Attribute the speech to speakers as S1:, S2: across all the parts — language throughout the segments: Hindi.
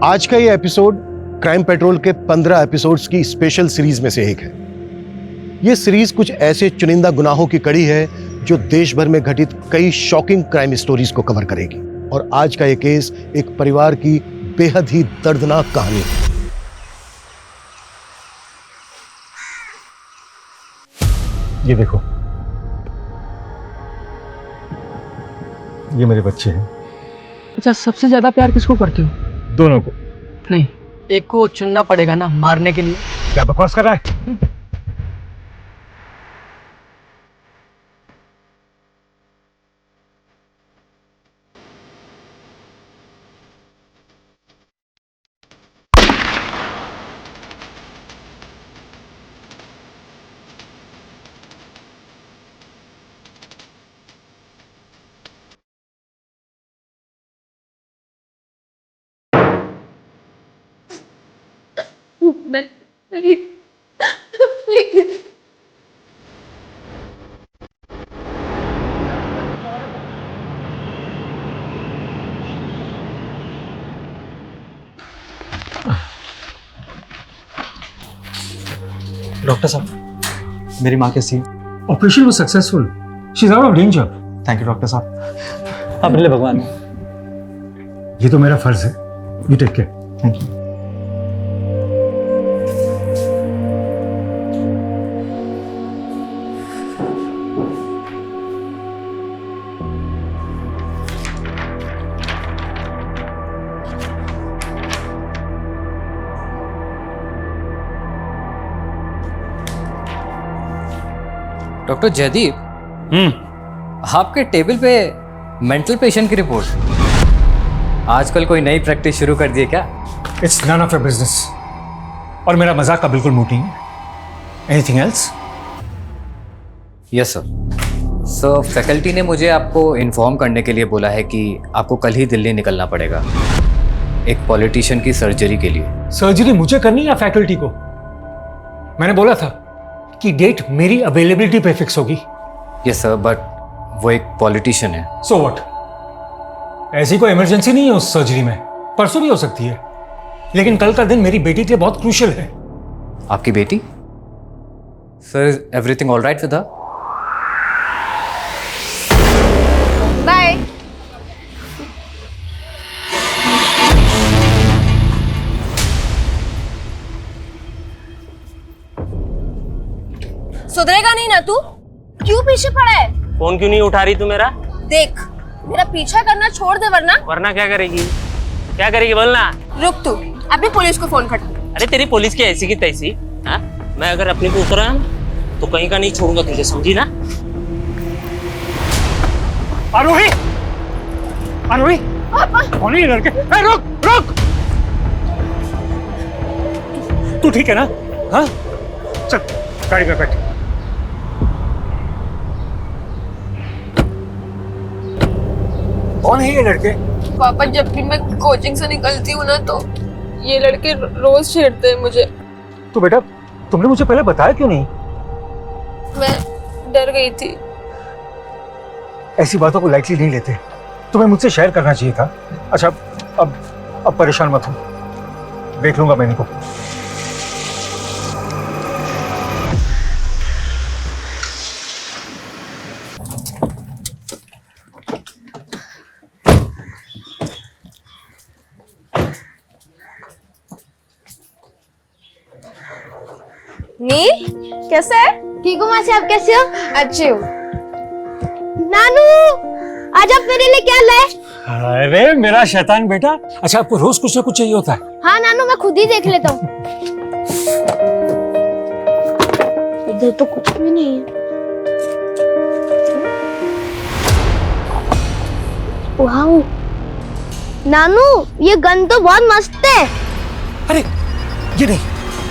S1: आज का ये एपिसोड क्राइम पेट्रोल के 15 एपिसोड्स की स्पेशल सीरीज में से एक है। ये सीरीज कुछ ऐसे चुनिंदा गुनाहों की कड़ी है जो देश भर में घटित कई शॉकिंग क्राइम स्टोरीज को कवर करेगी। और आज का ये केस एक परिवार की बेहद ही दर्दनाक कहानी है।
S2: ये देखो, ये मेरे बच्चे हैं।
S3: अच्छा, सबसे ज्यादा प्यार किसको करते हो?
S2: दोनों को।
S3: नहीं, एक को चुनना पड़ेगा ना मारने के लिए।
S2: क्या बकवास कर रहा है?
S4: डॉक्टर साहब, मेरी माँ कैसी है?
S2: Operation was successful. She is out of danger.
S4: Thank you doctor साहब। अपने लिए भगवान।
S2: ये तो मेरा फर्ज है। You take care.
S4: Thank you.
S5: Doctor Jaideep, आपके टेबल पे मेंटल पेशेंट की रिपोर्ट। आजकल कोई नई प्रैक्टिस शुरू कर दी है क्या?
S2: It's none of your business. और मेरा मजाक का बिल्कुल मूड नहीं है। Anything else?
S5: Yes sir. Sir, faculty ने मुझे आपको इन्फॉर्म करने के लिए बोला है कि आपको कल ही दिल्ली निकलना पड़ेगा एक पॉलिटिशियन की सर्जरी के लिए।
S2: सर्जरी मुझे करनी है या फैकल्टी को? मैंने बोला था कि डेट मेरी अवेलेबिलिटी पे फिक्स होगी।
S5: यस सर, बट वो एक पॉलिटिशियन है।
S2: So what? ऐसी कोई इमरजेंसी नहीं है उस सर्जरी में। परसों भी हो सकती है, लेकिन कल का दिन मेरी बेटी के लिए बहुत क्रूशियल है।
S5: आपकी बेटी? Sir, everything all right with her?
S6: Bye. सुधरेगा नहीं ना तू? क्यों पीछे पड़ा है?
S7: फोन क्यों नहीं उठा रही तू मेरा?
S6: देख, मेरा पीछा करना छोड़ दे वरना।
S7: वरना क्या करेगी? क्या करेगी बोलना?
S6: रुक तू, अभी पुलिस को फोन कर।
S7: अरे तेरी पुलिस की ऐसी की तैसी। हाँ, मैं अगर अपने को उतरा तो कहीं का नहीं छोड़ूंगा तुझे, समझी ना?
S2: आरोही, आरोही, कौन है ये लड़के? रुक रुक। तू ठीक है ना? हाँ, चल गाड़ी में बैठ। कौन है ये लड़के?
S6: पापा, जब भी मैं कोचिंग से निकलती हूँ ना तो ये लड़के रोज छेड़ते हैं मुझे।
S2: तो बेटा, तुमने मुझे पहले बताया क्यों नहीं?
S6: मैं डर गई थी।
S2: ऐसी बातों को लाइटली नहीं लेते। तुम्हें मुझसे शेयर करना चाहिए था। अच्छा, अब परेशान मत हो, देख लूंगा मैं इनको।
S6: नी, कैसे है?
S8: ठीक हूँ मासी, आप कैसे हो?
S6: अच्छी हूँ।
S8: नानू, आज आप मेरे लिए क्या लाए?
S2: अरे मेरा शैतान बेटा। अच्छा, आपको रोज कुछ ना कुछ चाहिए होता है।
S8: हाँ नानू, मैं खुद ही देख लेता हूँ। इधर तो कुछ भी नहीं है। वाह नानू, ये गन तो बहुत मस्त है।
S2: अरे ये नहीं,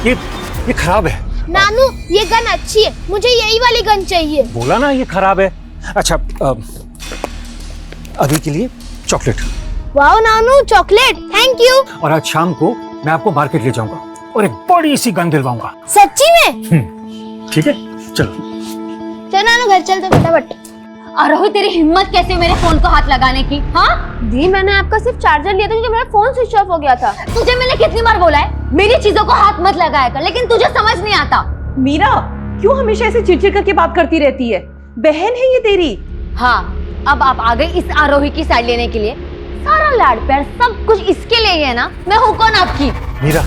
S2: ये खराब है।
S8: नानू, ये गन अच्छी है, मुझे यही वाली गन चाहिए।
S2: बोला ना ये खराब है। अच्छा, अभी के लिए चॉकलेट।
S8: वाह नानू, चॉकलेट, थैंक यू।
S2: और आज शाम को मैं आपको मार्केट ले जाऊंगा और एक बड़ी सी गन दिलवाऊंगा।
S8: सच्ची में?
S2: ठीक है, चलो।
S8: चलो नानू, घर चलते फटाफट।
S9: आरोही तेरी हिम्मत कैसे मेरे फोन को हाथ लगाने की? हाँ
S8: दी, मैंने आपका सिर्फ चार्जर लिया था क्योंकि मेरा फोन स्विच ऑफ हो गया था।
S9: तुझे मैंने कितनी बार बोला है मेरी चीजों को हाथ मत लगाया कर, लेकिन तुझे समझ नहीं आता।
S10: मीरा, क्यों हमेशा ऐसे चिड़चिड़ करके बात करती रहती है? बहन है ये तेरी।
S9: हाँ, अब आप आ गए इस आरोही की साइड लेने के लिए। सारा लाड प्यार सब कुछ इसके लिए ही है ना? मैं हूँ कौन आपकी?
S2: मीरा,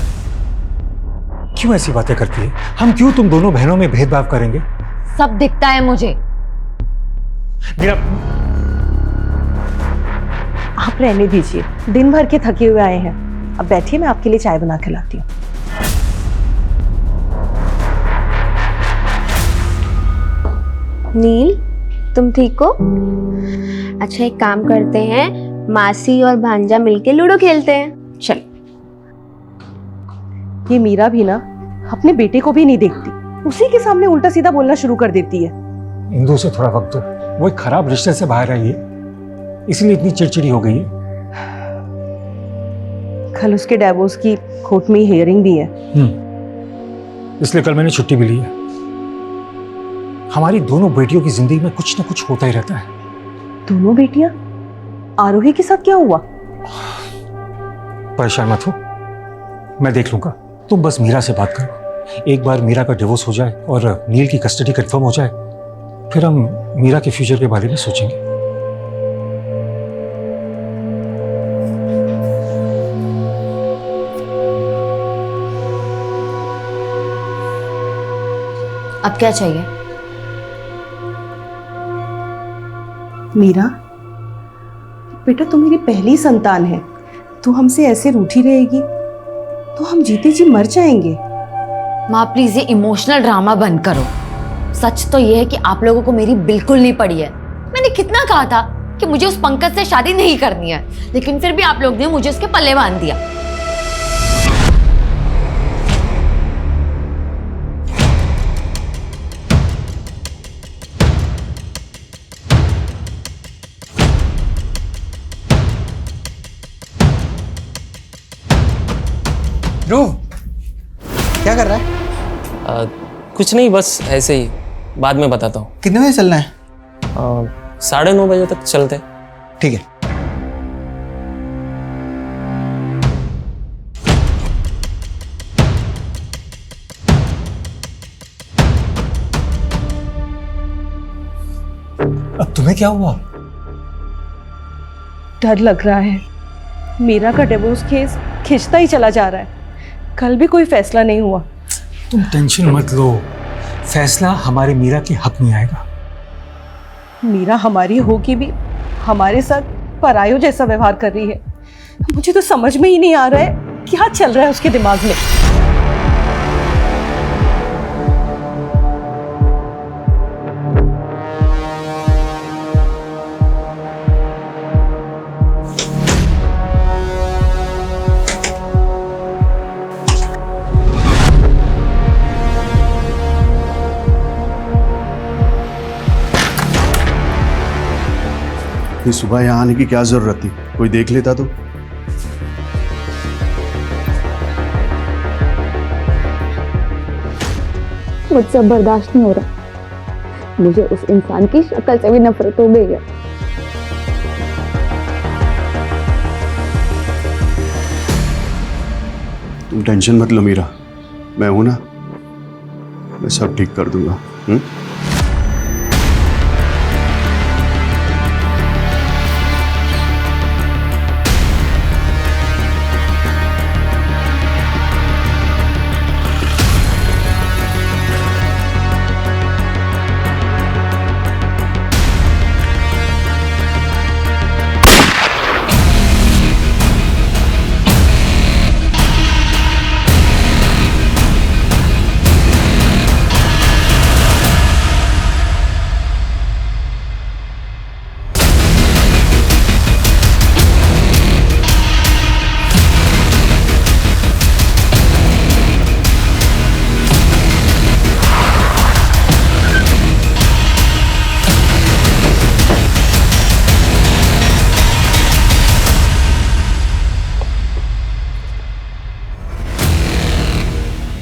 S2: क्यों ऐसी बातें करती है? हम क्यों तुम दोनों बहनों में भेदभाव करेंगे?
S9: सब दिखता है मुझे।
S2: मीरा,
S10: आप रहने दीजिए, दिन भर के थके हुए आए हैं। अब बैठिए, मैं आपके लिए चाय बना के लाती हूँ।
S8: नील, तुम ठीक हो? अच्छा, एक काम करते हैं, मासी और भांजा मिलके लूडो खेलते हैं। चल।
S10: ये मीरा भी ना अपने बेटे को भी नहीं देखती, उसी के सामने उल्टा सीधा बोलना शुरू कर देती है।
S2: इंदु से थोड़ा वक्त दो, वो एक खराब रिश्ते से बाहर आई है, इसलिए इतनी चिड़चिड़ी हो गई है।
S10: कल उसके डिवोर्स की कोर्ट में हियरिंग भी है।
S2: इसलिए कल मैंने छुट्टी भी ली है। हमारी दोनों बेटियों की जिंदगी में कुछ ना कुछ होता ही रहता है।
S10: दोनों बेटियां? आरोही के साथ क्या हुआ?
S2: परेशान मत हो, मैं देख लूंगा। तुम बस मीरा से बात करो। एक बार मीरा का डिवोर्स हो जाए और नील की कस्टडी कंफर्म हो जाए, फिर हम मीरा के फ्यूचर के बारे में सोचेंगे।
S9: अब क्या चाहिए?
S10: मीरा, बेटा तू मेरी पहली संतान है, तू हमसे ऐसे रूठी रहेगी तो हम जीते जी मर जाएंगे।
S9: माँ प्लीज ये इमोशनल ड्रामा बंद करो। सच तो ये है कि आप लोगों को मेरी बिल्कुल नहीं पड़ी है। मैंने कितना कहा था कि मुझे उस पंकज से शादी नहीं करनी है, लेकिन फिर भी आप लोग ने मुझे उसके पल्ले बांध दिया।
S4: ध्रुव, क्या कर रहा है?
S7: कुछ नहीं, बस ऐसे ही, बाद में बताता हूँ।
S4: कितने बजे चलना है?
S7: 9:30 बजे तक चलते।
S4: ठीक है।
S2: अब तुम्हें क्या हुआ?
S10: डर लग रहा है, मीरा का डिवोर्स केस खिंचता ही चला जा रहा है। कल भी कोई फैसला नहीं हुआ।
S2: तुम टेंशन मत लो, फैसला हमारे मीरा के हक में आएगा।
S10: मीरा हमारी होगी भी हमारे साथ परायों जैसा व्यवहार कर रही है। मुझे तो समझ में ही नहीं आ रहा है क्या चल रहा है उसके दिमाग में।
S1: इतनी सुबह यहाँ आने की क्या जरूरत थी? कोई देख लेता तो।
S8: मुझसे बर्दाश्त नहीं हो रहा। मुझे उस इंसान की शक्ल से भी नफरत हो गई है।
S1: तुम टेंशन मत लो मीरा, मैं हूं ना, मैं सब ठीक कर दूंगा।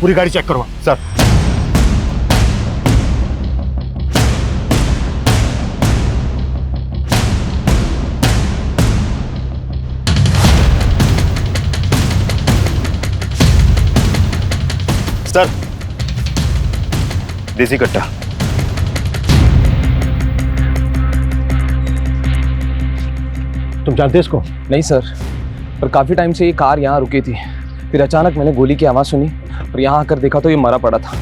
S1: पूरी गाड़ी चेक करवा सर। सर, देसी कट्टा। तुम जानते इसको?
S4: नहीं सर, पर काफ़ी टाइम से ये कार यहाँ रुकी थी। फिर अचानक मैंने गोली की आवाज़ सुनी और यहाँ आकर देखा तो ये मरा पड़ा था।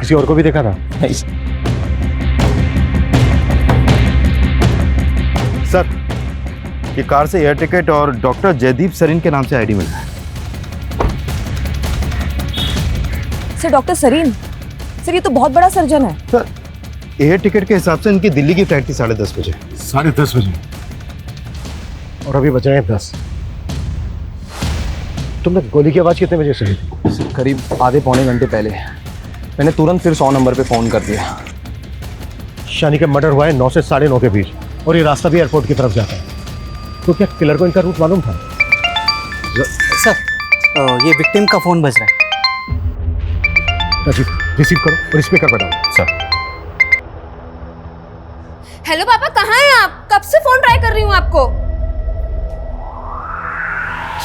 S1: किसी और को भी देखा था?
S4: नहीं
S11: सर, ये कार से एयर टिकट और डॉक्टर जयदीप सरीन के नाम से आईडी मिला है।
S9: सर डॉक्टर सरीन, सर ये तो बहुत बड़ा सर्जन है।
S11: सर, एयर टिकट के हिसाब से इनकी दिल्ली की फ्लाइट थी 10:30 बजे।
S1: 10:30 बजे? और अभी बज रहे हैं 10। तुमने गोली की आवाज़ कितने बजे सुनी थी?
S4: करीब आधे पौने घंटे पहले। मैंने तुरंत फिर 100 नंबर पे फ़ोन कर दिया।
S1: शानी का मर्डर हुआ है 9 से 9:30 के बीच, और ये रास्ता भी एयरपोर्ट की तरफ जाता है। तो क्या किलर को इनका रूट मालूम था?
S4: सर, ये विक्टिम का फ़ोन बज रहा है।
S1: राजीव, रिसीव करो और स्पीकर पर डालो। सर।
S8: हेलो पापा, कहाँ हैं आप? कब से फोन ट्राई कर रही हूँ आपको।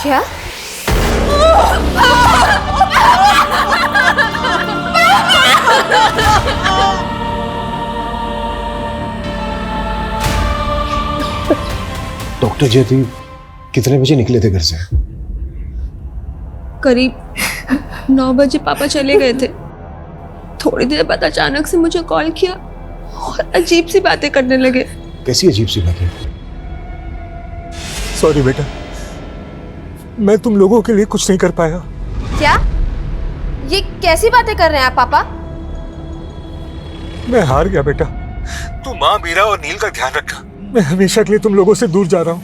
S8: क्या?
S1: डॉक्टर जयदीप कितने बजे निकले थे घर से?
S6: करीब 9 बजे पापा चले गए थे। थोड़ी देर बाद अचानक से मुझे कॉल किया और अजीब सी बातें करने लगे।
S1: कैसी अजीब सी बातें?
S2: सॉरी बेटा, मैं तुम लोगों के लिए कुछ नहीं कर पाया।
S8: क्या? ये कैसी बातें कर रहे हैं आप पापा?
S2: मैं हार गया बेटा। तू माँ, मीरा और नील का ध्यान रखना। मैं हमेशा के लिए तुम लोगों से दूर जा रहा हूँ।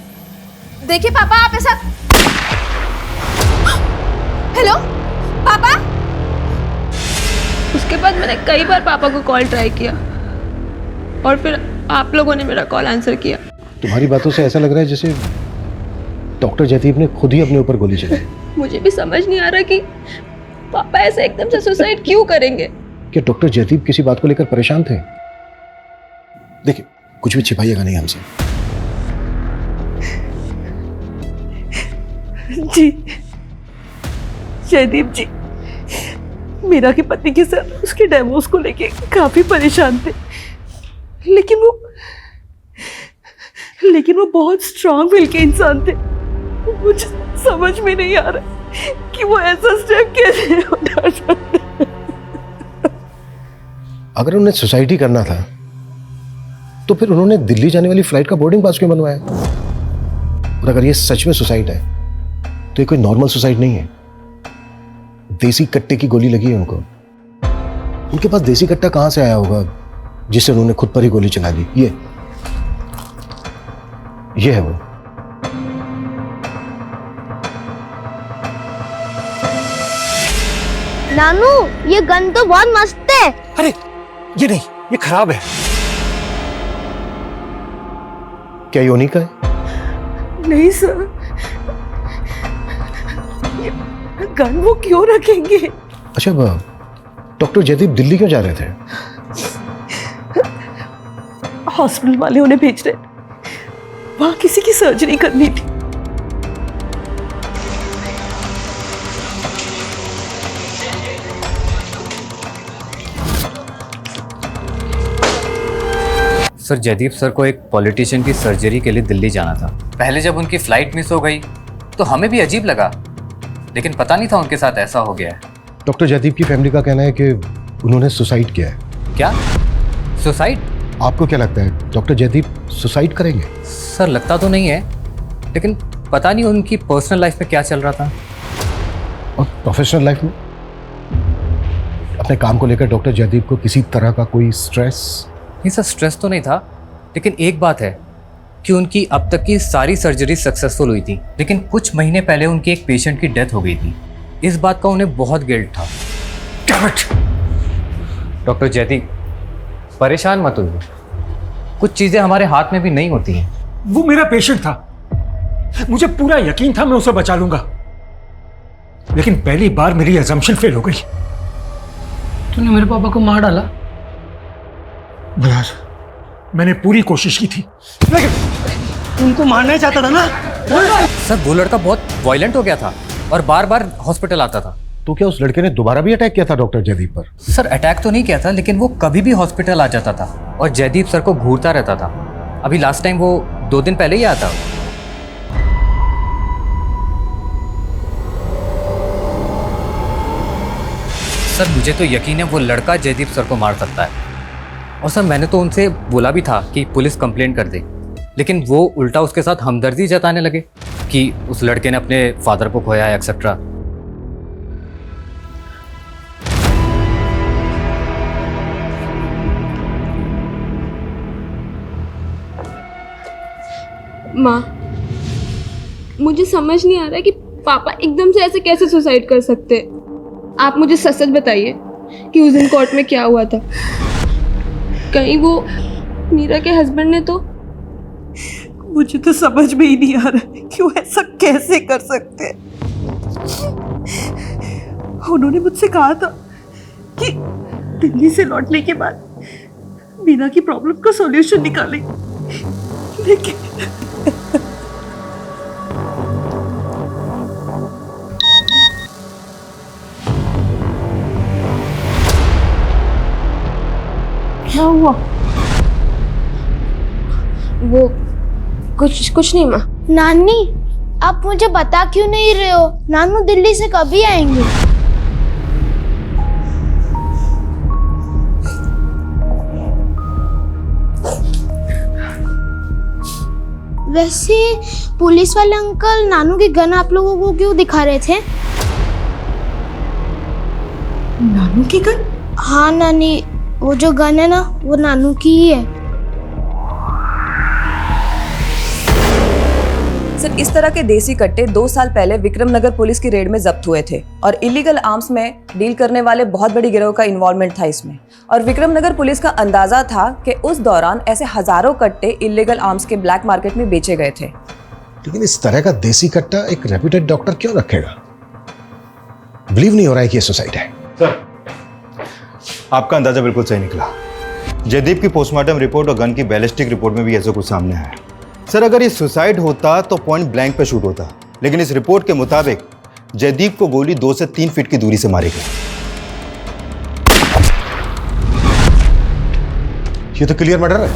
S8: देखिए पापा, आप ऐसा। हेलो पापा।
S6: उसके बाद मैंने कई बार पापा को कॉल ट्राई किया और फिर आप लोगों ने मेरा कॉल आंसर किया।
S1: तुम्हारी बातों से ऐसा लग रहा है जैसे डॉक्टर जयदीप ने खुद ही अपने ऊपर गोली चलाई।
S6: मुझे भी समझ नहीं आ रहा कि पापा ऐसे एकदम से सुसाइड क्यों करेंगे।
S1: क्या डॉक्टर जयदीप किसी बात को लेकर परेशान थे? देखिए, कुछ भी छिपाइएगा नहीं हमसे।
S10: जी जयदीप जी, मीरा के पति के साथ उसके डिवोर्स को लेके काफी परेशान थे, लेकिन वो बहुत स्ट्रांग विल के इंसान थे। मुझे समझ में नहीं आ रहा कि वो ऐसा स्टेप कैसे उठा सकते।
S1: अगर उन्हें सुसाइड ही करना था तो फिर उन्होंने दिल्ली जाने वाली फ्लाइट का बोर्डिंग पास क्यों बनवाया? और अगर ये सच में सुसाइड है तो ये कोई नॉर्मल सुसाइड नहीं है। देसी कट्टे की गोली लगी है उनको। उनके पास देसी कट्टा कहां से आया होगा जिससे उन्होंने खुद पर ही गोली चला दी? ये है वो।
S8: नानू, ये गन तो बहुत मस्त है।
S2: अरे ये नहीं, ये खराब है।
S1: क्या योनी का है?
S10: नहीं सर, ये गन वो क्यों रखेंगे?
S1: अच्छा, डॉक्टर जयदीप दिल्ली क्यों जा रहे थे?
S10: हॉस्पिटल वाले उन्हें भेज रहे, वहां किसी की सर्जरी करनी थी।
S5: सर, जयदीप सर को एक पॉलिटिशियन की सर्जरी के लिए दिल्ली जाना था। पहले जब उनकी फ्लाइट मिस हो गई तो हमें भी अजीब लगा, लेकिन पता नहीं था उनके साथ ऐसा हो गया है।
S1: डॉक्टर जयदीप की फैमिली का कहना है कि उन्होंने सुसाइड किया है।
S5: क्या? सुसाइड?
S1: आपको क्या लगता है डॉक्टर जयदीप सुसाइड करेंगे?
S5: सर, लगता तो नहीं है, लेकिन पता नहीं उनकी पर्सनल लाइफ में क्या चल रहा था।
S1: और प्रोफेशनल लाइफ में? अपने काम को लेकर डॉक्टर जयदीप को किसी तरह का कोई स्ट्रेस?
S5: नहीं सर, स्ट्रेस तो नहीं था, लेकिन एक बात है कि उनकी अब तक की सारी सर्जरी सक्सेसफुल हुई थी, लेकिन कुछ महीने पहले उनके एक पेशेंट की डेथ हो गई थी। इस बात का उन्हें बहुत गिल्ट था। डॉक्टर जयदीप, परेशान मत होइए। कुछ चीजें हमारे हाथ में भी नहीं होती हैं।
S2: वो मेरा पेशेंट था, मुझे पूरा यकीन था मैं उसे बचा लूंगा, लेकिन पहली बार मेरी अजम्पशन फेल हो गई।
S3: तूने मेरे पापा को मार डाला।
S2: यार, मैंने पूरी कोशिश की थी, लेकिन
S3: उनको मारना चाहता था ना।
S5: सर, वो लड़का बहुत वायलेंट हो गया था और बार बार हॉस्पिटल आता था।
S1: तो क्या उस लड़के ने दोबारा भी अटैक किया था डॉक्टर जयदीप पर?
S5: सर अटैक तो नहीं किया था, लेकिन वो कभी भी हॉस्पिटल आ जाता था और जयदीप सर को घूरता रहता था। अभी लास्ट टाइम वो 2 दिन पहले ही आया था। सर मुझे तो यकीन है वो लड़का जयदीप सर को मार सकता है। और सर मैंने तो उनसे बोला भी था कि पुलिस कंप्लेंट कर दे, लेकिन वो उल्टा उसके साथ हमदर्दी जताने लगे कि उस लड़के ने अपने फादर को खोया है एक्सेट्रा।
S6: माँ, मुझे समझ नहीं आ रहा है कि पापा एकदम से ऐसे कैसे सुसाइड कर सकते हैं। आप मुझे सच सच बताइए कि उस दिन कोर्ट में क्या हुआ था। कहीं वो मीरा के हस्बैंड ने तो।
S10: मुझे तो समझ में ही नहीं आ रहा है कि वो ऐसा कैसे कर सकते हैं। उन्होंने मुझसे कहा था कि दिल्ली से लौटने के बाद मीरा की प्रॉब्लम का सॉल्यूशन निकालेंगे, लेकिन
S6: क्या हुआ? वो कुछ नहीं माँ।
S8: नानी, आप मुझे बता क्यों नहीं रहे हो? नानू दिल्ली से कभी आएंगे? वैसे पुलिस वाले अंकल नानू की गन आप लोगों को क्यों दिखा रहे थे?
S10: नानू की गन?
S8: हाँ नानी, वो जो गन है ना, वो नानू की ही है।
S12: सर इस तरह के देसी कट्टे 2 साल पहले विक्रम नगर पुलिस की रेड में जब्त हुए थे और इलीगल आर्म्स में डील करने वाले बहुत बड़ी गिरोह का इन्वॉल्वमेंट था इसमें। और विक्रम नगर पुलिस का अंदाजा था कि उस दौरान ऐसे हजारों कट्टे इलीगल आर्म्स के ब्लैक मार्केट में बेचे गए थे।
S1: लेकिन इस तरह का देसी कट्टा एक रेप्यूटेड डॉक्टर क्यों रखेगा? बिलीव नहीं हो रहा है कि ये सुसाइड है।
S11: सर आपका अंदाजा बिल्कुल सही निकला। जयदीप की पोस्टमार्टम रिपोर्ट और गन की बैलिस्टिक रिपोर्ट में भी ऐसा कुछ सामने आया। सर अगर ये सुसाइड होता तो पॉइंट ब्लैंक पे शूट होता, लेकिन इस रिपोर्ट के मुताबिक जयदीप को गोली 2 से 3 फीट की दूरी से मारी गई।
S1: ये तो क्लियर मर्डर है।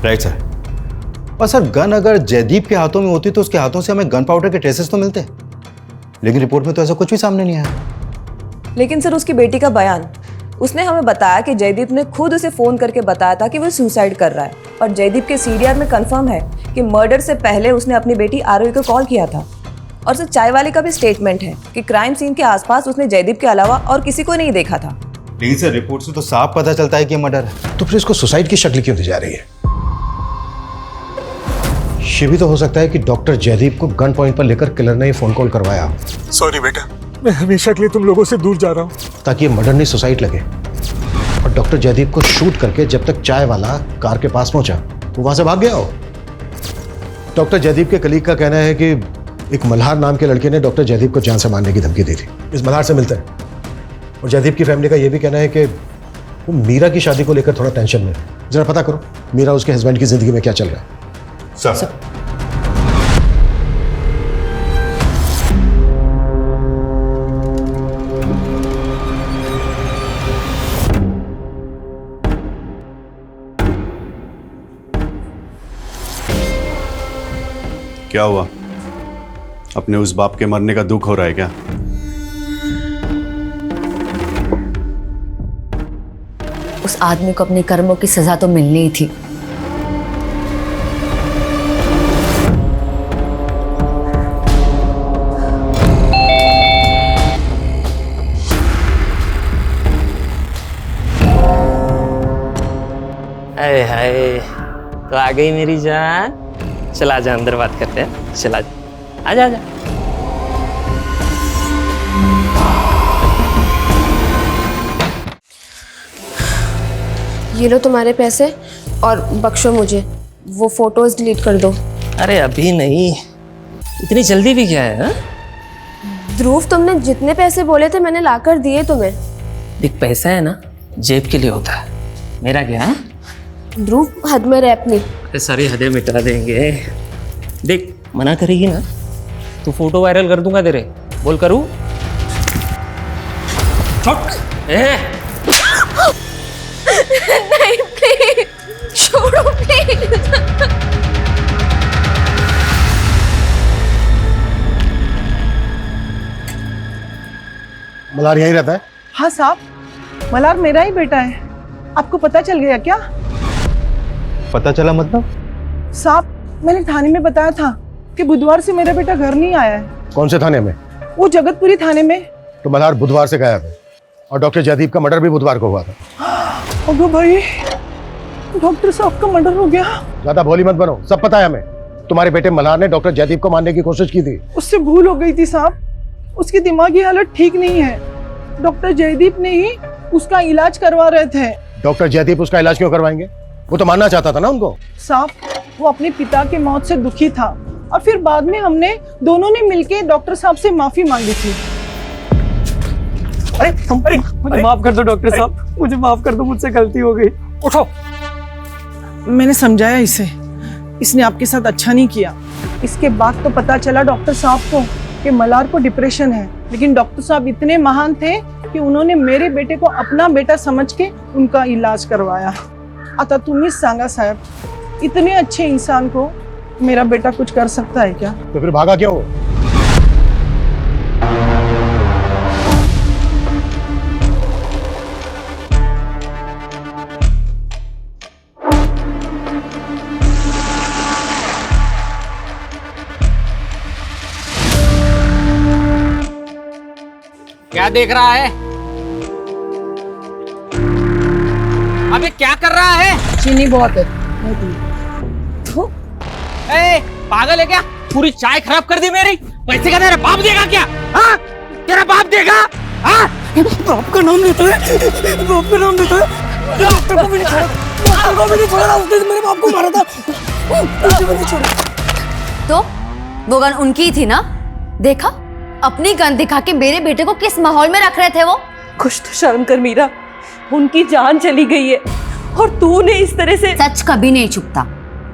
S11: Right sir. और सर गन अगर जयदीप के हाथों में होती तो उसके हाथों से हमें गन पाउडर के ट्रेसेस तो मिलते, लेकिन रिपोर्ट में तो ऐसा कुछ भी सामने नहीं आया।
S12: लेकिन सर उसकी बेटी का बयान, उसने हमें बताया कि जयदीप ने खुद उसे फोन करके बताया था कि वो सुसाइड कर रहा है। और जयदीप के सीडीआर में कंफर्म है कि मर्डर से पहले उसने अपनी बेटी आरोही को कॉल किया था। और सर चाय वाले का भी स्टेटमेंट है कि क्राइम सीन के आसपास उसने जयदीप के अलावा और किसी को नहीं देखा था।
S11: लेकिन सर रिपोर्ट से तो साफ पता चलता है कि मर्डर है।
S1: तो फिर इसको सुसाइड की शक्ल क्यों दी जा रही है? ये भी तो हो सकता है कि डॉक्टर जयदीप को गन पॉइंट पर लेकर किलर ने फोन कॉल करवाया।
S2: सॉरी बेटा, मैं हमेशा के लिए तुम लोगों से दूर जा रहा हूँ,
S1: ताकि ये मर्डर नहीं सुसाइड लगे। और डॉक्टर जयदीप को शूट करके जब तक चाय वाला कार के पास पहुंचा तो वहां से भाग गया हो। डॉक्टर जयदीप के कलीग का कहना है कि एक मल्हार नाम के लड़के ने डॉक्टर जयदीप को जान से मारने की धमकी दी थी। इस मल्हार से मिलते हैं। और जयदीप की फैमिली का यह भी कहना है कि वो मीरा की शादी को लेकर थोड़ा टेंशन में है। जरा पता करो मीरा उसके हस्बैंड की जिंदगी में क्या चल रहा है।
S11: सर
S13: क्या हुआ? अपने उस बाप के मरने का दुख हो रहा है क्या?
S9: उस आदमी को अपने कर्मों की सजा तो मिलनी ही थी।
S7: अरे हाय, तो आ गई मेरी जान। चला जा, अंदर बात करते हैं। चला जा, आजा आजा।
S6: ये लो तुम्हारे पैसे और बख्शो मुझे, वो फोटोज डिलीट कर दो।
S7: अरे अभी नहीं, इतनी जल्दी भी क्या है?
S6: ध्रुव, तुमने जितने पैसे बोले थे मैंने लाकर दिए तुम्हें।
S7: देख पैसा है ना, जेब के लिए होता है, मेरा क्या है?
S6: ध्रुव, हद में रह अपनी।
S7: अरे सारी हदें मिटा देंगे। देख मना करेगी ना तो फोटो वायरल कर दूंगा तेरे। बोल करूँ?
S6: नहीं प्लीज छोड़ो प्लीज।
S1: मल्हार यहीं रहता है?
S10: हाँ साहब, मल्हार मेरा ही बेटा है। आपको पता चल गया क्या?
S11: पता चला मतलब?
S10: साहब मैंने थाने में बताया था कि बुधवार से मेरा बेटा घर नहीं आया है।
S1: कौन से थाने में?
S10: वो जगतपुरी थाने में।
S1: तो मल्हार बुधवार से गायब है और डॉक्टर जयदीप का मर्डर भी बुधवार को हुआ था।
S10: अगो भाई, डॉक्टर साहब का मर्डर हो गया।
S1: ज्यादा भोली मत बनो, सब पता है हमें। तुम्हारे बेटे मल्हार ने डॉक्टर जयदीप को मारने की कोशिश की थी।
S10: उससे भूल हो गई थी साहब, उसकी दिमागी हालत ठीक नहीं है। डॉक्टर जयदीप ने ही उसका इलाज करवा रहे थे।
S1: डॉक्टर जयदीप उसका इलाज क्यों करवाएंगे? वो तो मारना चाहता था ना उनको।
S10: साहब वो अपने पिता के मौत से दुखी था और फिर बाद में हमने दोनों ने मिलके डॉक्टर साहब से माफी मांगी थी।
S2: अरे मुझे माफ कर दो डॉक्टर साहब, मुझे माफ कर दो, मुझसे गलती हो गई। उठो।
S10: मैंने समझाया इसे, इसने आपके साथ अच्छा नहीं किया। इसके बाद तो पता चला डॉक्टर साहब को कि मल्हार को डिप्रेशन है, लेकिन डॉक्टर साहब इतने महान थे कि उन्होंने मेरे बेटे को अपना बेटा समझ के उनका इलाज करवाया। आता तुम्हीच सांगा साहब, इतने अच्छे इंसान को मेरा बेटा कुछ कर सकता है क्या?
S1: तो फिर भागा क्यों?
S7: क्या देख रहा है? अबे क्या कर रहा है?
S10: चीनी बहुत है।
S7: ए, पागल है क्या? पूरी चाय खराब कर दी मेरी। पैसे का तेरा बाप देगा क्या? हाँ? तेरा बाप देगा? हाँ?
S10: बाप का नाम लेता है, बाप का नाम लेता है। डॉक्टर को भी नहीं छोड़ा, डॉक्टर को भी नहीं छोड़ा, उसने मेरे बाप को मारा था। उसे भी नहीं छोड़ा।
S9: तो वो गन उनकी ही थी ना? देखा, अपनी गन दिखा के मेरे बेटे को किस माहौल में रख रहे थे वो।
S12: कुछ तो शर्म कर मीरा, उनकी जान चली गई है और तूने इस तरह से।
S9: सच कभी नहीं छुपता,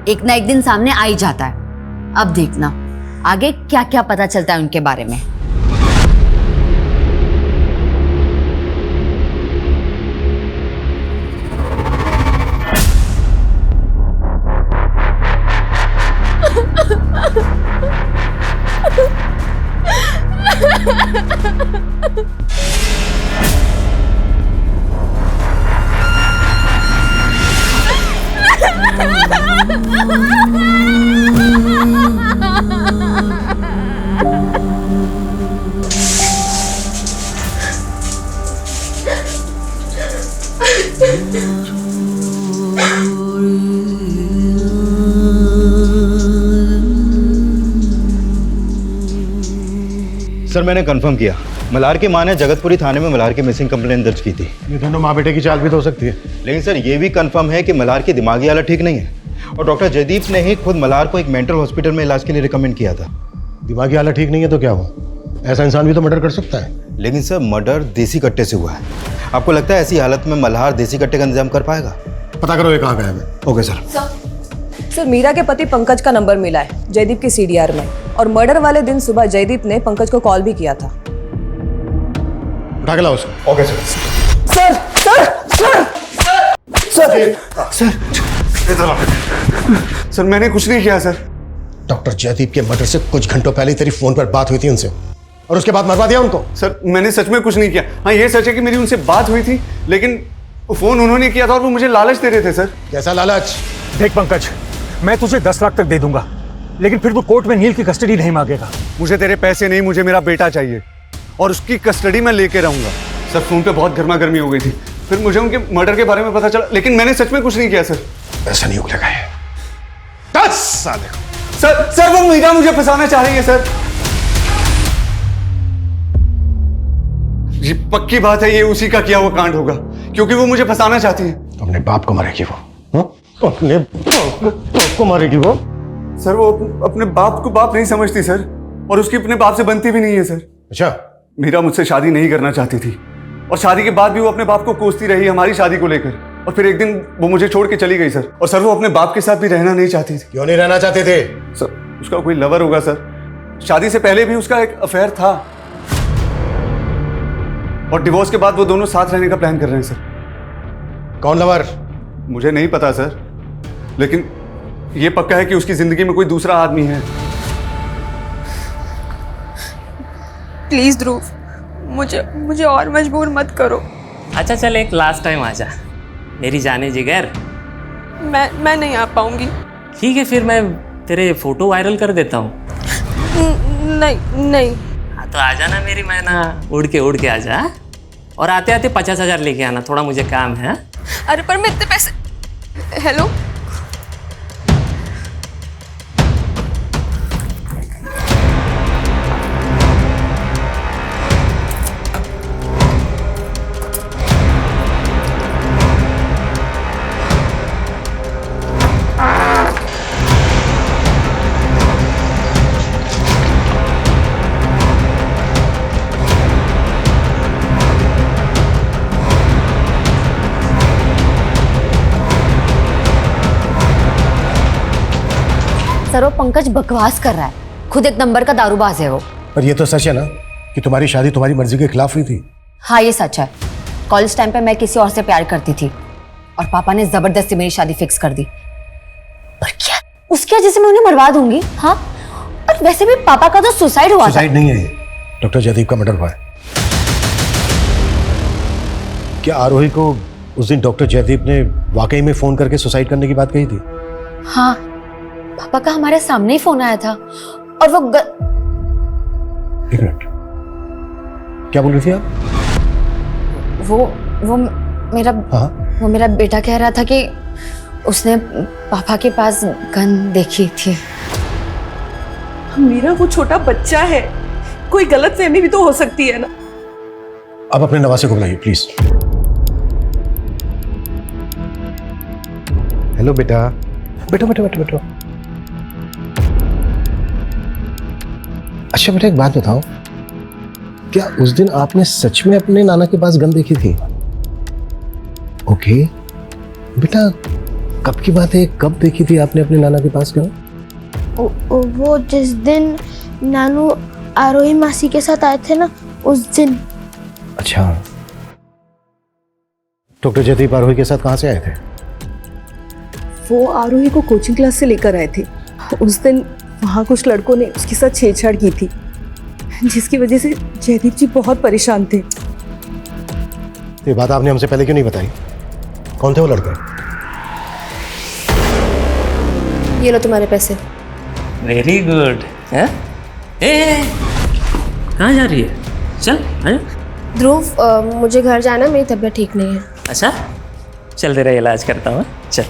S9: एक ना एक दिन सामने आ ही जाता है। अब देखना आगे क्या क्या पता चलता है उनके बारे में।
S11: सर मैंने कंफर्म किया, मल्हार की मां ने जगतपुरी थाने में मल्हार की मिसिंग कंप्लेंट दर्ज की थी।
S1: ये दोनों माँ बेटे की चाल भी तो हो सकती है।
S11: लेकिन सर ये भी कंफर्म है कि मल्हार की दिमागी हालत ठीक नहीं है और डॉक्टर जयदीप ने ही खुद मल्हार को एक मेंटल हॉस्पिटल में इलाज के लिए रिकमेंड किया था।
S1: दिमागी हालत ठीक नहीं है तो क्या हुआ? ऐसा इंसान भी तो मर्डर कर सकता है।
S11: लेकिन सर मर्डर देसी कट्टे से हुआ है। आपको लगता है ऐसी हालत में मल्हार देसी कट्टे का इंतजाम कर पाएगा?
S1: पता करो ये कहाँ गया है।
S11: Okay sir.
S12: सर मीरा के पति पंकज का नंबर मिला है जयदीप के सीडीआर में, और मर्डर वाले दिन सुबह जयदीप ने पंकज को कॉल भी किया था।
S1: उठा के लाओ उसको।
S11: Okay sir.
S12: Sir sir sir
S13: sir sir मैंने कुछ नहीं किया सर।
S1: डॉक्टर जयदीप के मर्डर से कुछ घंटों पहले तेरी फोन पर बात हुई थी उनसे और उसके बाद मरवा दिया उनको।
S13: सर मैंने सच में कुछ नहीं किया। हाँ ये सच है कि मेरी उनसे बात हुई थी, लेकिन फोन उन्होंने किया था और वो मुझे लालच दे रहे थे सर।
S1: कैसा लालच?
S2: देख पंकज, मैं तुझे 10 लाख तक दे दूंगा, लेकिन फिर तू कोर्ट में नील की कस्टडी नहीं मांगेगा।
S13: मुझे तेरे पैसे नहीं, मुझे मेरा बेटा चाहिए और उसकी कस्टडी में लेके रहूंगा। सर फोन पे बहुत गर्मा गर्मी हो गई थी, फिर मुझे उनके मर्डर के बारे में पता चला, लेकिन मैंने सच में कुछ नहीं किया सर।
S1: ऐसा नहीं उगलेगा ये। 10 साल।
S13: सर वो मीरा मुझे फंसाना चाह रही है सर। ये पक्की बात है, ये उसी का किया हुआ कांड होगा, क्योंकि वो मुझे फंसाना चाहती है।
S1: अपने बाप को मारेगी वो। अपने बाप को मारेगी वो।
S13: सर वो अपने बाप को बाप नहीं समझती सर, और उसकी अपने बाप से बनती भी नहीं है सर।
S1: अच्छा।
S13: मीरा मुझसे शादी नहीं करना चाहती थी और शादी के बाद भी वो अपने बाप को कोसती रही हमारी शादी को लेकर, और फिर एक दिन वो मुझे छोड़ के चली गई सर। और सर वो अपने बाप के साथ भी रहना नहीं चाहती थी।
S1: क्यों नहीं रहना चाहते थे?
S13: सर उसका कोई लवर होगा सर, शादी से पहले भी उसका एक अफेयर था। और डिवोर्स के बाद वो दोनों साथ रहने का प्लान कर रहे हैं सर।
S1: कौन लवर?
S13: मुझे नहीं पता सर, लेकिन ये पक्का है कि उसकी जिंदगी में कोई दूसरा आदमी है।
S6: प्लीज ध्रुव, मुझे और मजबूर मत करो।
S7: अच्छा चल, एक लास्ट टाइम आ जा मेरी जाने जिगर।
S6: मैं नहीं आ पाऊंगी।
S7: ठीक है, फिर मैं तेरे फोटो वायरल कर देता हूँ।
S6: नहीं।
S7: हाँ तो आ जाना मेरी मैना, उड़ के आ जा। और आते आते 50,000 लेके आना, थोड़ा मुझे काम है।
S6: अरे पर मैं इतने पैसे। हेलो,
S9: सर वो पंकज बकवास कर रहा है, खुद एक नंबर का दारूबाज है वो।
S1: पर ये तो सच है ना कि तुम्हारी शादी तुम्हारी मर्जी के खिलाफ हुई थी?
S9: हाँ ये सच है। कॉलेज टाइम पे मैं किसी और से प्यार करती थी और पापा ने जबरदस्ती मेरी शादी फिक्स कर दी। पर क्या उसकी वजह से मैं उन्हें मरवा दूंगी? हाँ, और वैसे भी पापा का तो सुसाइड हुआ था।
S1: सुसाइड नहीं है, डॉक्टर जयदीप का मर्डर हुआ है। क्या आरोही को उस दिन डॉक्टर जयदीप ने वाकई में फोन करके सुसाइड करने की बात कही थी?
S9: हाँ, पापा का हमारे सामने ही फोन आया था और वो
S1: एक मिनट, क्या बोल रही थी आप?
S9: वो मेरा
S1: हाँ?
S9: वो मेरा बेटा कह रहा था कि उसने पापा के पास गन देखी थी।
S10: मीरा वो छोटा बच्चा है, कोई गलतफहमी भी तो हो सकती है ना।
S1: अब अपने नवासे को बुलाइए प्लीज। हेलो बेटा, बैठो। अच्छा बेटा, एक बात बताओ, क्या उस दिन आपने सच में अपने नाना के पास गन देखी थी? ओके बेटा, कब की बात है, कब देखी थी आपने अपने नाना के पास गन?
S8: वो जिस दिन नानू आरोही मासी के साथ आए थे ना, उस दिन।
S1: अच्छा, डॉक्टर जयदीप आरोही के साथ कहाँ से आए थे?
S10: वो आरोही को कोचिंग क्लास से लेकर आए थे। उस दिन वहाँ कुछ लड़कों ने उसके साथ छेड़छाड़ की थी, जिसकी वजह से जयदीप जी बहुत परेशान थे।
S1: ये बात आपने हमसे पहले क्यों नहीं बताई? कौन थे वो लड़के?
S8: ये लो तुम्हारे पैसे।
S7: Very good. है कहाँ जा रही है? चल है?
S8: ध्रुव, मुझे घर जाना, मेरी तबीयत ठीक नहीं है।
S7: अच्छा चल, तेरा इलाज करता हूँ। चल।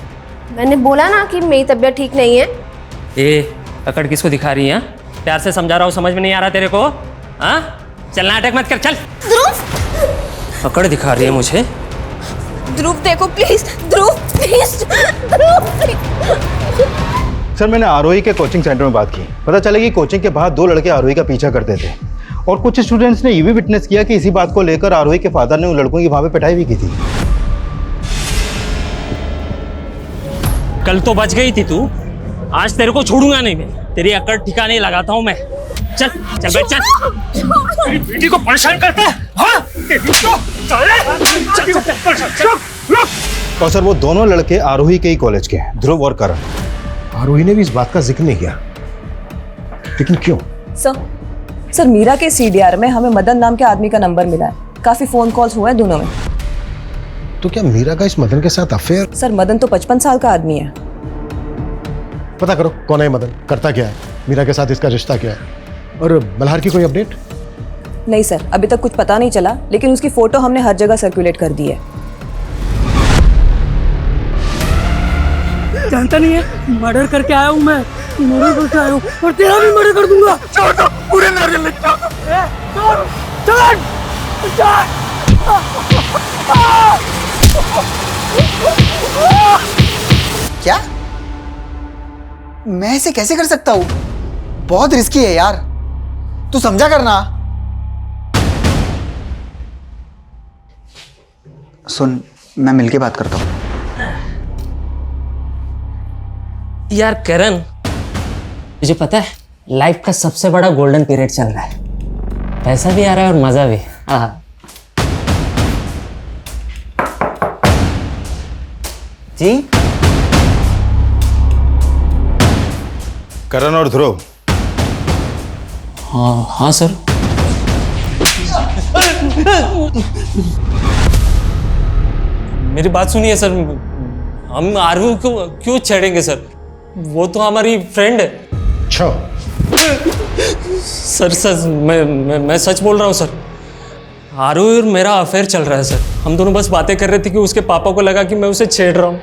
S8: मैंने बोला ना कि मेरी तबीयत ठीक नहीं है।
S7: पकड़ किसको दिखा रही है? प्यार से समझा रहा हूँ, समझ में नहीं आ रहा तेरे को? हाँ चल, नाटक मत कर, चल।
S8: ध्रुव,
S7: पकड़ दिखा रही है मुझे।
S8: ध्रुव देखो please, Dhruv please, Dhruv please.
S11: Sir मैंने आरोही के कोचिंग सेंटर में बात की, पता चला कि कोचिंग के बाहर 2 लड़के आरोही का पीछा करते थे और कुछ स्टूडेंट्स ने ये भी विटनेस किया कि इसी बात को लेकर आरोही के फादर ने उन लड़कों की वहां पे पिटाई भी की थी।
S7: कल तो बच गई थी तू, आज तेरे को छोड़ूंगा नहीं मैं। तेरी अकड़ ठिकाने लगाता हूँ मैं। चल चल बैठ, चल। तेरी बेटी को परेशान करता है, हाँ?
S11: और सर वो दोनों लड़के आरोही के ही कॉलेज के हैं, ध्रुव और करण।
S1: आरोही ने भी इस बात का जिक्र नहीं किया, लेकिन क्यों?
S12: सर मीरा के सीडीआर में हमें मदन नाम के आदमी का नंबर मिला है। काफी फोन कॉल्स हुए हैं दोनों में।
S1: तो क्या मीरा का इस मदन के साथ अफेयर?
S12: सर मदन तो 55 साल का आदमी है।
S1: पता करो कौन है मदन, करता क्या है, मीरा के साथ इसका रिश्ता क्या है, और मल्हार की कोई अपडेट?
S12: नहीं सर, अभी तक कुछ पता नहीं चला, लेकिन उसकी फोटो हमने हर जगह सर्कुलेट कर दी है।
S3: जानता नहीं है, मर्डर करके आया हूँ मैं, मर्डर करके आया हूँ और तेरा भी मर्डर कर दूंगा। छोड़ दो, पूरे नारियल ले जाओ।
S14: क्या? मैं ऐसे कैसे कर सकता हूँ? बहुत रिस्की है यार, तू समझा करना। सुन, मैं मिलके बात करता हूँ।
S7: यार करण, मुझे पता है लाइफ का सबसे बड़ा गोल्डन पीरियड चल रहा है। पैसा भी आ रहा है और मजा भी। हाँ
S14: जी
S11: करण और ध्रुव।
S7: हाँ हाँ सर। मेरी बात सुनिए सर, हम आरू को क्यों छेड़ेंगे सर? वो तो हमारी फ्रेंड है।
S1: अच्छा।
S7: सर सर मैं सच बोल रहा हूँ सर। आरू और मेरा अफेयर चल रहा है सर। हम दोनों बस बातें कर रहे थे कि उसके पापा को लगा कि मैं उसे छेड़ रहा हूँ।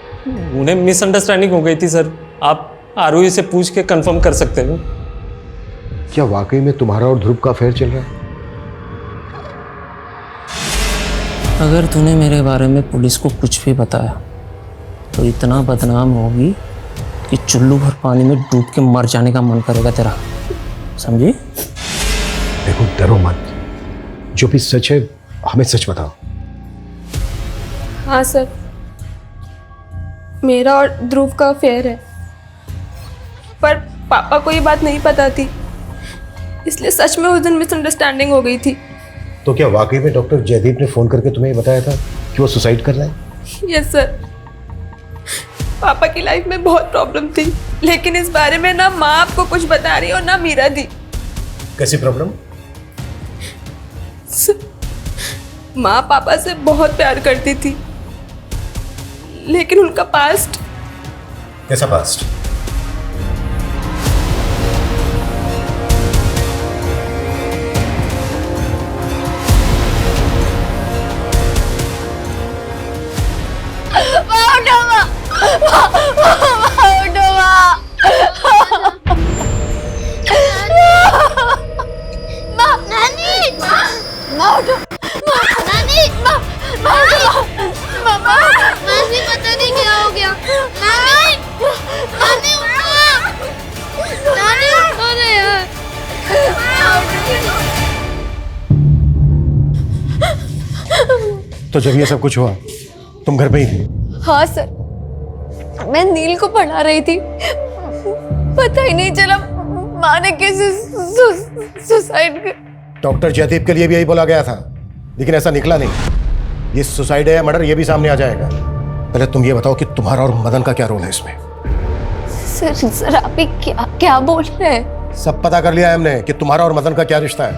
S7: उन्हें मिसअंडरस्टैंडिंग हो गई थी सर। आप आरू से पूछ के कंफर्म कर सकते हो।
S1: क्या वाकई में तुम्हारा और ध्रुव का अफेयर चल रहा है?
S7: अगर तूने मेरे बारे में पुलिस को कुछ भी बताया तो इतना बदनाम होगी कि चुल्लू भर पानी में डूब के मर जाने का मन करेगा तेरा, समझी?
S1: देखो डरो मत, जो भी सच है हमें सच बताओ।
S6: हाँ सर, मेरा और ध्रुव का अफेयर है, पर पापा को ये बात नहीं पता थी, इसलिए सच में उस दिन मिसअंडरस्टैंडिंग हो गई थी।
S1: तो क्या वाकई में डॉक्टर जयदीप ने फोन करके तुम्हें बताया था कि वो सुसाइड कर रहा है?
S6: Yes sir. पापा की लाइफ में बहुत प्रॉब्लम थी, लेकिन इस बारे में ना माँ आपको कुछ बता रही और ना मीरा दी।
S1: कैसी प्रॉब्लम?
S6: माँ पापा से बहुत प्यार करती थी, लेकिन उनका पास्ट।
S1: कैसा पास्ट?
S8: पता नहीं क्या हो गया। नानी उठो ना यार।
S1: तो जब ये सब कुछ हुआ तुम घर पे ही थे?
S9: हाँ सर, मैं नील को पढ़ा रही थी, पता ही नहीं चला माँ ने कैसे सुसाइड कर।
S1: डॉक्टर जयदीप के लिए भी यही बोला गया था, लेकिन ऐसा निकला नहीं। ये सुसाइड है या मर्डर ये भी सामने आ जाएगा। पहले तुम ये बताओ कि तुम्हारा और मदन का क्या रोल है इसमें?
S9: सर आप ही क्या बोल रहे हैं?
S1: सब पता कर लिया है हमने कि तुम्हारा और मदन का क्या रिश्ता है।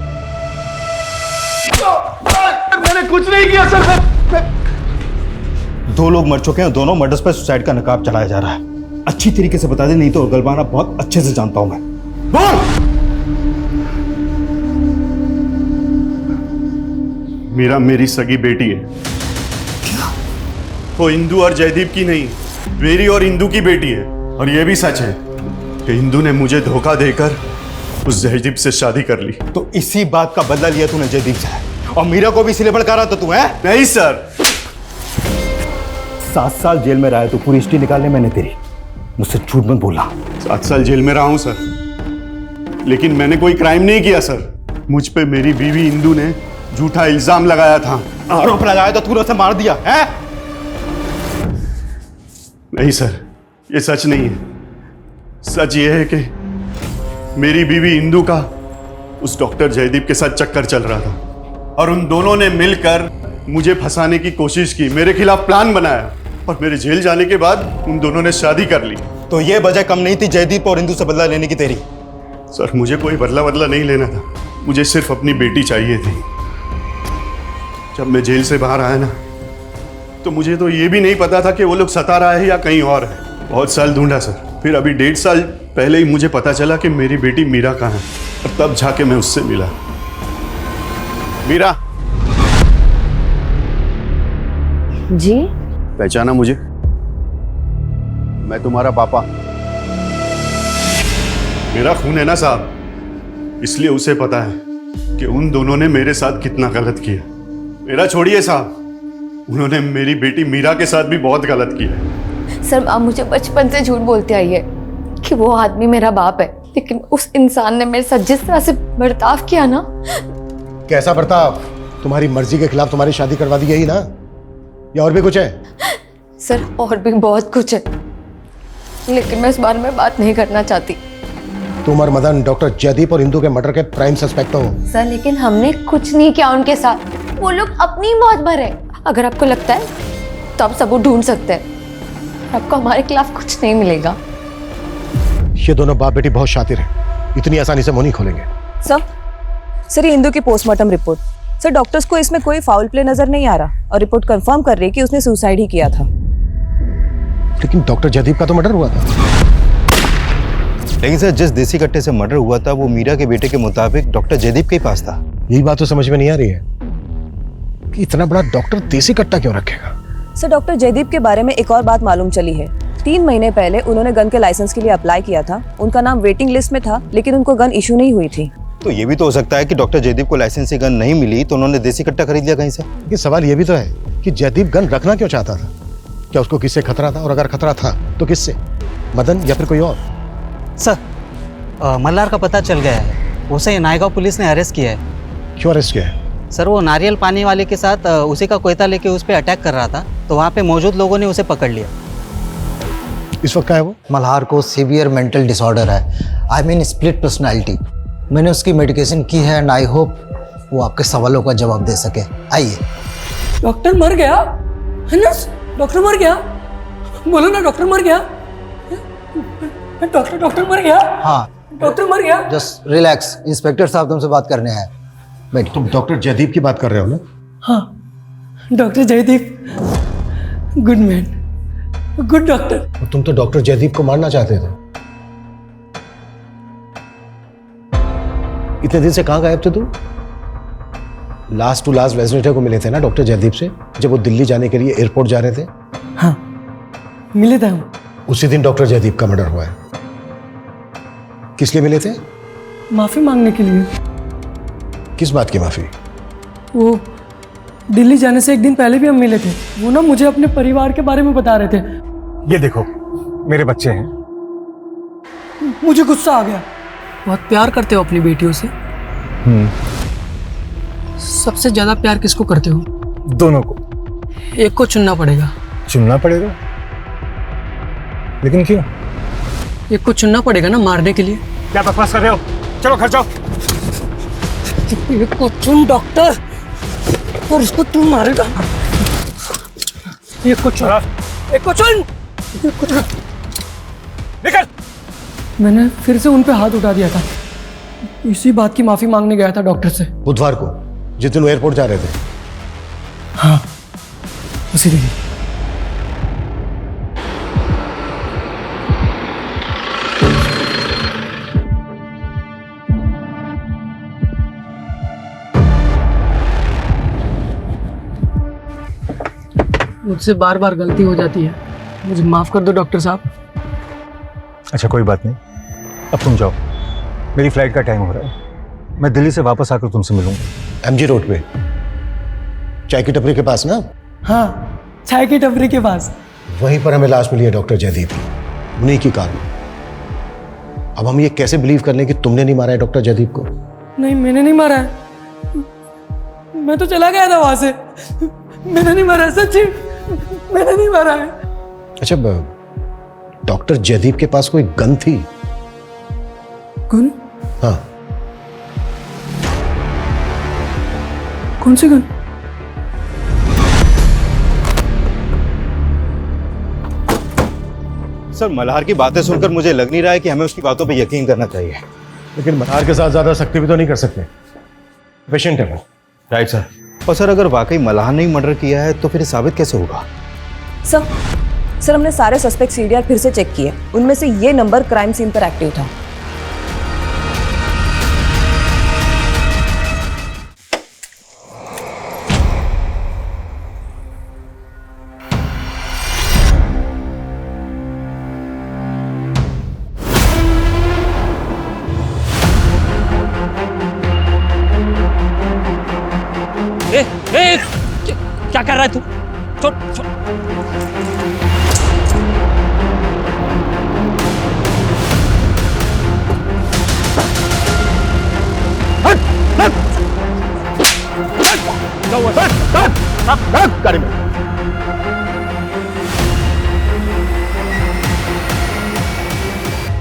S11: मैंने कुछ नहीं किया सर। दो लोग मर चुके हैं, दोनों मर्डर्स पर सुसाइड का नकाब चलाया जा रहा है। अच्छी तरीके से बता दे, नहीं तो गलबाना बहुत अच्छे से जानता हूं मैं। बोल।
S13: मीरा मेरी सगी बेटी है। वो इंदू और जयदीप की नहीं, मेरी और इंदू की बेटी है। और ये भी सच है कि इंदू ने मुझे धोखा देकर उस जयदीप से शादी कर ली।
S11: तो इसी बात का बदला लिया तूने जयदीप से, और मीरा को भी इसीलिए भड़का था तू है?
S13: नहीं सर।
S11: 7 साल जेल में रहा है तू, पूरी हिस्ट्री निकालने मैंने तेरी। मुझसे झूठ मत बोला।
S13: 7 साल जेल में रहा हूं सर, लेकिन मैंने कोई क्राइम नहीं किया सर। मुझ पे मेरी बीवी इंदू ने झूठा इल्जाम लगाया था।
S11: आरोप लगाया तो तूने उसे मार दिया है?
S13: नहीं सर, ये सच नहीं है। सच ये है कि मेरी बीवी इंदू का उस डॉक्टर जयदीप के साथ चक्कर चल रहा था, और उन दोनों ने मिलकर मुझे फंसाने की कोशिश की, मेरे खिलाफ प्लान बनाया, और मेरे जेल जाने के बाद उन दोनों ने शादी कर ली।
S11: तो ये वजह कम नहीं थी जयदीप और इंदू से बदला लेने की तेरी?
S13: सर मुझे कोई बदला नहीं लेना था, मुझे सिर्फ अपनी बेटी चाहिए थी। जब मैं जेल से बाहर आया ना, तो मुझे तो ये भी नहीं पता था कि वो लोग सता रहा है या कहीं और है। बहुत साल ढूंढा सर, फिर अभी 1.5 साल पहले ही मुझे पता चला कि मेरी बेटी मीरा कहाँ है, और तब जाके मैं उससे मिला। मीरा
S9: जी?
S13: पहचाना मुझे? मैं तुम्हारा पापा। मेरा खून है ना साहब, इसलिए उसे पता है कि उन दोनों ने मेरे साथ कितना गलत किया। मेरा छोड़िए साहब, उन्होंने मेरी बेटी मीरा के साथ भी बहुत गलत किया।
S9: सर आप मुझे बचपन से झूठ बोलते आई है कि वो आदमी मेरा बाप है, लेकिन उस इंसान ने मेरे साथ जिस तरह से बर्ताव किया ना।
S1: कैसा बर्ताव? तुम्हारी मर्जी के खिलाफ तुम्हारी शादी करवा दी गई ना, या और भी कुछ है?
S9: सर और भी बहुत कुछ है, लेकिन मैं इस बारे में बात नहीं करना चाहती।
S1: तुम और मदन डॉक्टर जयदीप और इंदू के मर्डर के प्राइम सस्पेक्ट हो।
S9: सर लेकिन हमने कुछ नहीं किया उनके साथ, वो लोग अपनी मौत भरे। अगर आपको लगता है तो आप सबूत ढूंढ सकते हैं, आपको हमारे खिलाफ कुछ नहीं मिलेगा।
S1: ये दोनों बाप बेटी बहुत शातिर हैं, इतनी आसानी से मुंह नहीं खोलेंगे।
S12: सर ये इंदु की पोस्टमार्टम रिपोर्ट। सर डॉक्टर्स को इसमें कोई फाउल प्ले नजर नहीं आ रहा और रिपोर्ट कंफर्म कर रही है कि उसने सुसाइड ही किया था।
S1: लेकिन डॉक्टर जयदीप का तो मर्डर हुआ था।
S11: लेकिन सर जिस देसी कट्टे से मर्डर हुआ था वो मीरा के बेटे के मुताबिक डॉक्टर जयदीप के ही पास था।
S1: यही बात तो समझ में नहीं आ रही है कि इतना बड़ा डॉक्टर देसी कट्टा क्यों रखेगा।
S12: सर डॉक्टर जयदीप के बारे में एक और बात मालूम चली है। 3 महीने पहले उन्होंने गन के लाइसेंस के लिए अप्लाई किया था। उनका नाम वेटिंग लिस्ट में था, लेकिन उनको गन इशू नहीं हुई थी।
S11: तो ये भी तो हो सकता है कि डॉक्टर जयदीप को लाइसेंस से गन नहीं मिली तो उन्होंने देसी कट्टा खरीद लिया कहीं से।
S1: ये सवाल ये भी तो है कि जयदीप गन रखना क्यों चाहता था? क्या उसको किससे खतरा था? और अगर खतरा था तो किससे? मदन या फिर कोई और?
S14: सर मल्हार का पता चल गया है, उसे नायगांव पुलिस ने अरेस्ट किया है।
S1: क्यों अरेस्ट किया है?
S14: सर वो नारियल पानी वाले के साथ उसी का कोयता लेके उस पर अटैक कर रहा था, तो वहाँ पे मौजूद लोगों ने उसे पकड़ लिया।
S1: इस वक्त क्या है वो?
S15: मल्हार को सीवियर मेंटल डिसऑर्डर है, आई मीन स्प्लिट पर्सनालिटी। मैंने उसकी मेडिकेशन की है एंड आई होप वो आपके सवालों का जवाब दे सके। आइए।
S3: डॉक्टर मर गया है ना? डॉक्टर मर गया, बोलो ना डॉक्टर मर गया। डॉक्टर मर गया।
S15: हाँ
S3: डॉक्टर मर गया।
S15: जस्ट रिलैक्स, इंस्पेक्टर साहब तुमसे बात करने हैं। बैठ।
S1: तुम डॉक्टर जयदीप की बात कर रहे हो ना?
S3: हाँ doctor Jaideep, good man, good doctor.
S1: तुम तो डॉक्टर जयदीप को मारना चाहते थे। इतने दिन से कहाँ गायब थे तुम? लास्ट टू लास्ट वेडनेसडे को मिले थे ना डॉक्टर जयदीप से, जब वो दिल्ली जाने के लिए एयरपोर्ट जा रहे थे।
S3: हाँ मिले थे हम।
S1: उसी दिन डॉक्टर जयदीप का मर्डर हुआ है। किस लिए मिले थे?
S3: माफी मांगने के लिए।
S1: किस बात की माफी?
S3: वो दिल्ली जाने से एक दिन पहले भी हम मिले थे। वो ना मुझे अपने परिवार के बारे में बता रहे थे।
S2: ये देखो मेरे बच्चे हैं।
S3: मुझे गुस्सा आ गया। बहुत प्यार करते हो अपनी बेटियों से? सबसे ज्यादा प्यार किसको करते हो?
S2: दोनों को।
S3: एक को चुनना पड़ेगा।
S2: चुनना पड़ेगा? लेकिन क्यों?
S3: एक को चुनना पड़ेगा ना मारने के लिए।
S2: क्या बकवास कर रहे हो? चलो घर जाओ।
S3: एक को चुन डॉक्टर, और उसको तू मारेगा। एक को चुन, एक को चुन, एक को चुन।
S2: निकल।
S3: मैंने फिर से उन पे हाथ उठा दिया था। इसी बात की माफी मांगने गया था डॉक्टर से।
S1: बुधवार को जिस दिन एयरपोर्ट जा रहे थे।
S3: हाँ उसी दिन। मुझसे बार बार गलती हो जाती है, मुझे माफ कर दो डॉक्टर साहब।
S2: अच्छा कोई बात नहीं, अब तुम जाओ, मेरी फ्लाइट का टाइम हो रहा है। मैं दिल्ली से वापस आकर तुमसे मिलूंगा।
S1: एमजी रोड पे चाय की टपरी के पास ना?
S3: हाँ चाय की टपरी के पास।
S1: वहीं पर हमें लाश मिली है डॉक्टर जयदीप की, उन्हीं की कार में। अब हम ये कैसे बिलीव कर लें कि तुमने नहीं मारा है डॉक्टर जयदीप को?
S3: नहीं मैंने नहीं मारा है, मैं तो चला गया था वहां से। मैंने नहीं मारा, सच्ची मैंने नहीं मारा है।
S1: अच्छा डॉक्टर जयदीप के पास कोई गन थी?
S3: गन?
S1: हाँ।
S3: कौन सी गन?
S11: सर मल्हार की बातें सुनकर मुझे लग नहीं रहा है कि हमें उसकी बातों पे यकीन करना चाहिए।
S1: लेकिन मल्हार के साथ ज्यादा सख्ती भी तो नहीं कर सकते, पेशेंट है वो।
S11: Right sir. और सर अगर वाकई मल्हार ने ही मर्डर किया है तो फिर साबित कैसे होगा?
S12: सर हमने सारे सस्पेक्ट सीडीआर फिर से चेक किए, उनमें से ये नंबर क्राइम सीन पर एक्टिव था।
S7: क्या कर रहा है तू? छोड़ छोड़।
S1: गाड़ी में।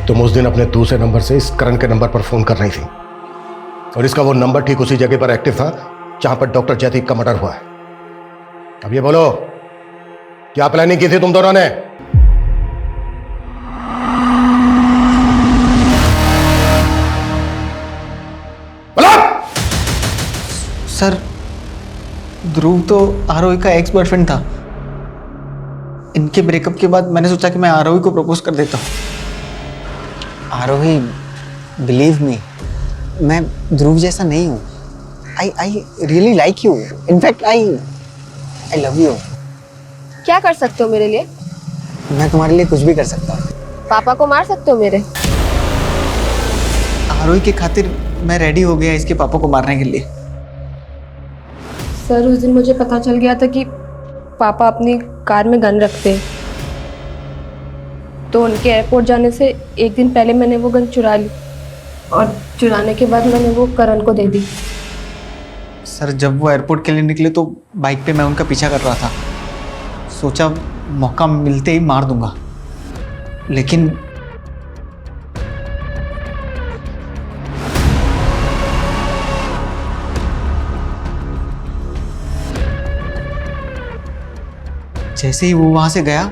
S1: तुम उस दिन अपने दूसरे नंबर से इस करण के नंबर पर फोन कर रही थी, और इसका वो नंबर ठीक उसी जगह पर एक्टिव था जहां पर डॉक्टर जयदीप का मर्डर हुआ है। अब ये बोलो, क्या प्लानिंग की थी तुम दोनों ने?
S14: सर ध्रुव तो आरोही का एक्स बॉयफ्रेंड था। इनके ब्रेकअप के बाद मैंने सोचा कि मैं आरोही को प्रपोज कर देता हूँ। आरोही, बिलीव मी, मैं ध्रुव जैसा नहीं हूँ। I really like you. In fact I love you.
S8: क्या कर सकते हो मेरे लिए?
S14: मैं तुम्हारे लिए कुछ भी कर सकता हूँ।
S8: पापा को मार सकते हो मेरे?
S14: आरोही की खातिर मैं रेडी हो गया इसके पापा को मारने के लिए।
S6: सर उस दिन मुझे पता चल गया था कि पापा अपनी कार में गन रखते हैं, तो उनके एयरपोर्ट जाने से एक दिन पहले मैंने वो गन चुरा ली और चुराने के बाद मैंने वो करण को दे दी।
S14: सर जब वो एयरपोर्ट के लिए निकले तो बाइक पे मैं उनका पीछा कर रहा था। सोचा मौका मिलते ही मार दूंगा, लेकिन जैसे ही वो वहां से गया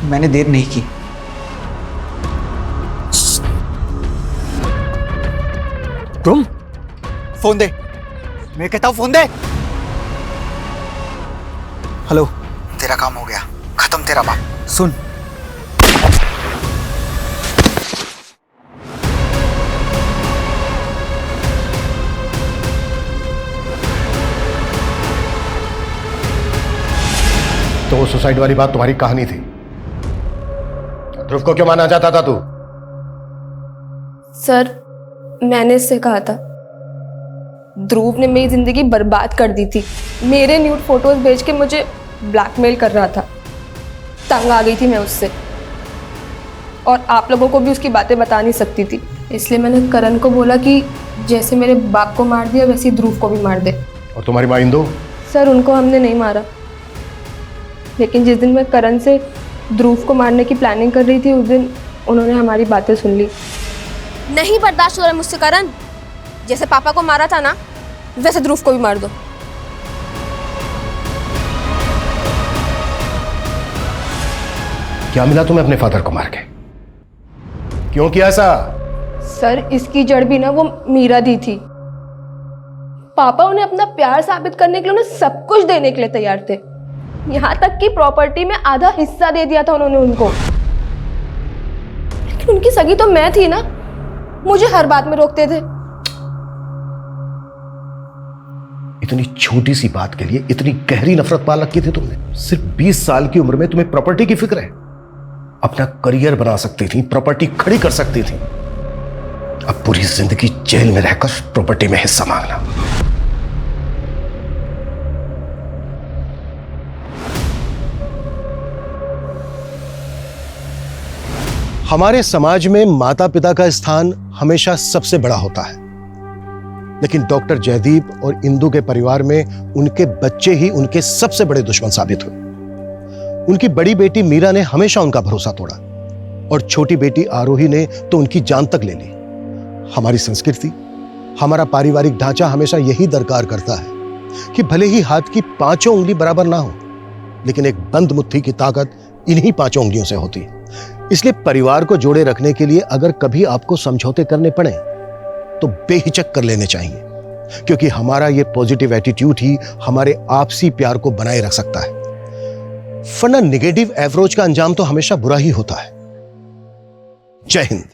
S14: मैंने देर नहीं की।
S15: तुम फोन दे, मैं कहता हूं फोन दे। हेलो, तेरा काम हो गया, खत्म तेरा बाप। सुन,
S1: तो वो सुसाइड वाली बात तुम्हारी कहानी थी। ध्रुव को क्यों मारना चाहता था तू?
S6: सर मैंने इससे कहा था, ध्रुव ने मेरी जिंदगी बर्बाद कर दी थी। मेरे न्यूड फोटोज भेज के मुझे ब्लैकमेल कर रहा था। तंग आ गई थी मैं उससे, और आप लोगों को भी उसकी बातें बता नहीं सकती थी। इसलिए मैंने करण को बोला कि जैसे मेरे बाप को मार दिया वैसे ही ध्रुव को भी मार दे।
S1: और तुम्हारी माँ इंदु?
S6: सर उनको हमने नहीं मारा, लेकिन जिस दिन मैं करण से ध्रुव को मारने की प्लानिंग कर रही थी उस दिन उन्होंने हमारी बातें सुन ली।
S8: नहीं बर्दाश्त हो रहा मुझसे करण। जैसे पापा को मारा था ना, वैसे ध्रुव को भी मार दो।
S1: क्या मिला तुम्हें अपने फादर को मार के? क्यों किया ऐसा?
S6: सर इसकी जड़ भी ना वो मीरा दी थी। पापा उन्हें अपना प्यार साबित करने के लिए उन्हें सब कुछ देने के लिए तैयार थे। यहाँ तक कि प्रॉपर्टी में आधा हिस्सा दे दिया था उन्होंने उनको। लेकिन उनकी सगी तो मैं थी ना, मुझे हर बात में रोकते थे।
S1: इतनी छोटी सी बात के लिए इतनी गहरी नफरत पाल रखी थी तुमने? सिर्फ 20 साल की उम्र में तुम्हें प्रॉपर्टी की फिक्र है? अपना करियर बना सकती थी, प्रॉपर्टी खड़ी कर सकती थी। अब पूरी जिंदगी जेल में रहकर प्रॉपर्टी में हिस्सा मांगना। हमारे समाज में माता पिता का स्थान हमेशा सबसे बड़ा होता है, लेकिन डॉक्टर जयदीप और इंदु के परिवार में उनके बच्चे ही उनके सबसे बड़े दुश्मन साबित हुए। उनकी बड़ी बेटी मीरा ने हमेशा उनका भरोसा तोड़ा और छोटी बेटी आरोही ने तो उनकी जान तक ले ली। हमारी संस्कृति, हमारा पारिवारिक ढांचा हमेशा यही दरकार करता है कि भले ही हाथ की 5 उंगली बराबर ना हो, लेकिन एक बंद मुट्ठी की ताकत इन्हीं 5 उंगलियों से होती है। इसलिए परिवार को जोड़े रखने के लिए अगर कभी आपको समझौते करने पड़े तो बेहिचक कर लेने चाहिए, क्योंकि हमारा ये पॉजिटिव एटीट्यूड ही हमारे आपसी प्यार को बनाए रख सकता है। वरना नेगेटिव एवरोज का अंजाम तो हमेशा बुरा ही होता है। जय हिंद।